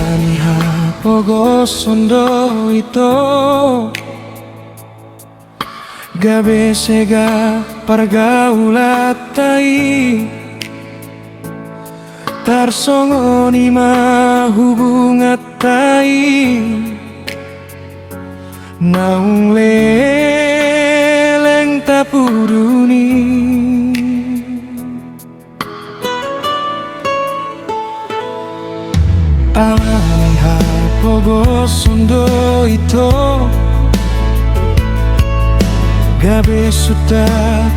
Alani hapogo sondo ito gabe sega pargaulatai tarsongoni mahubungatai naung leleng tapuruni Alani hapogo sondo ito gabe suta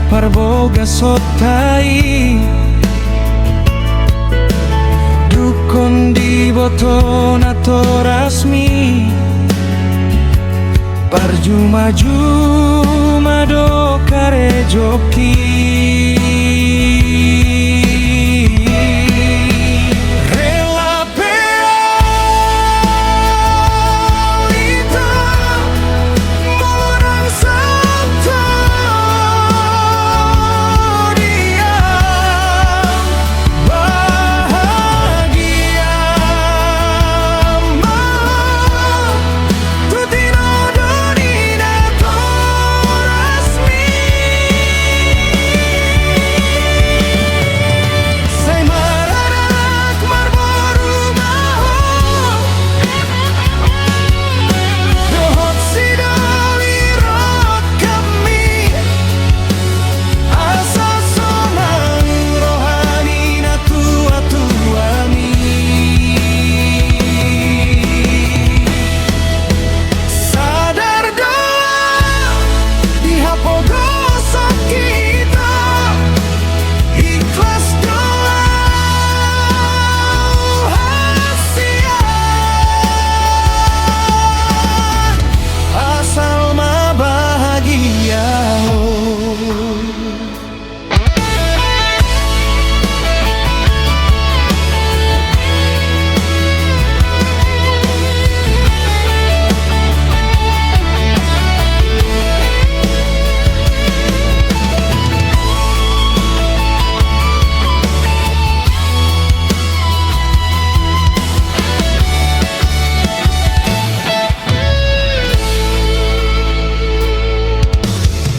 parboga sotai dukon di boto nato rasmi parjuma-juma do kare joki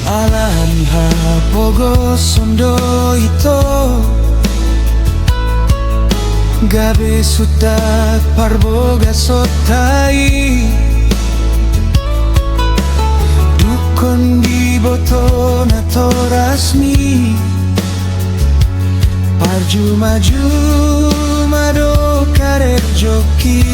Alani hapogo sondo ito gabe suta parboga sotai dukon di boto nato rasmi parjuma-juma do karet joki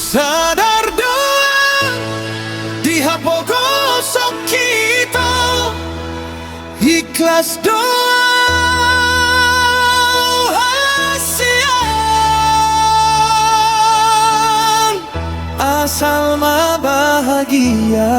sadar doa di hapogo kita ikhlas doa hasian asal ma bahagia.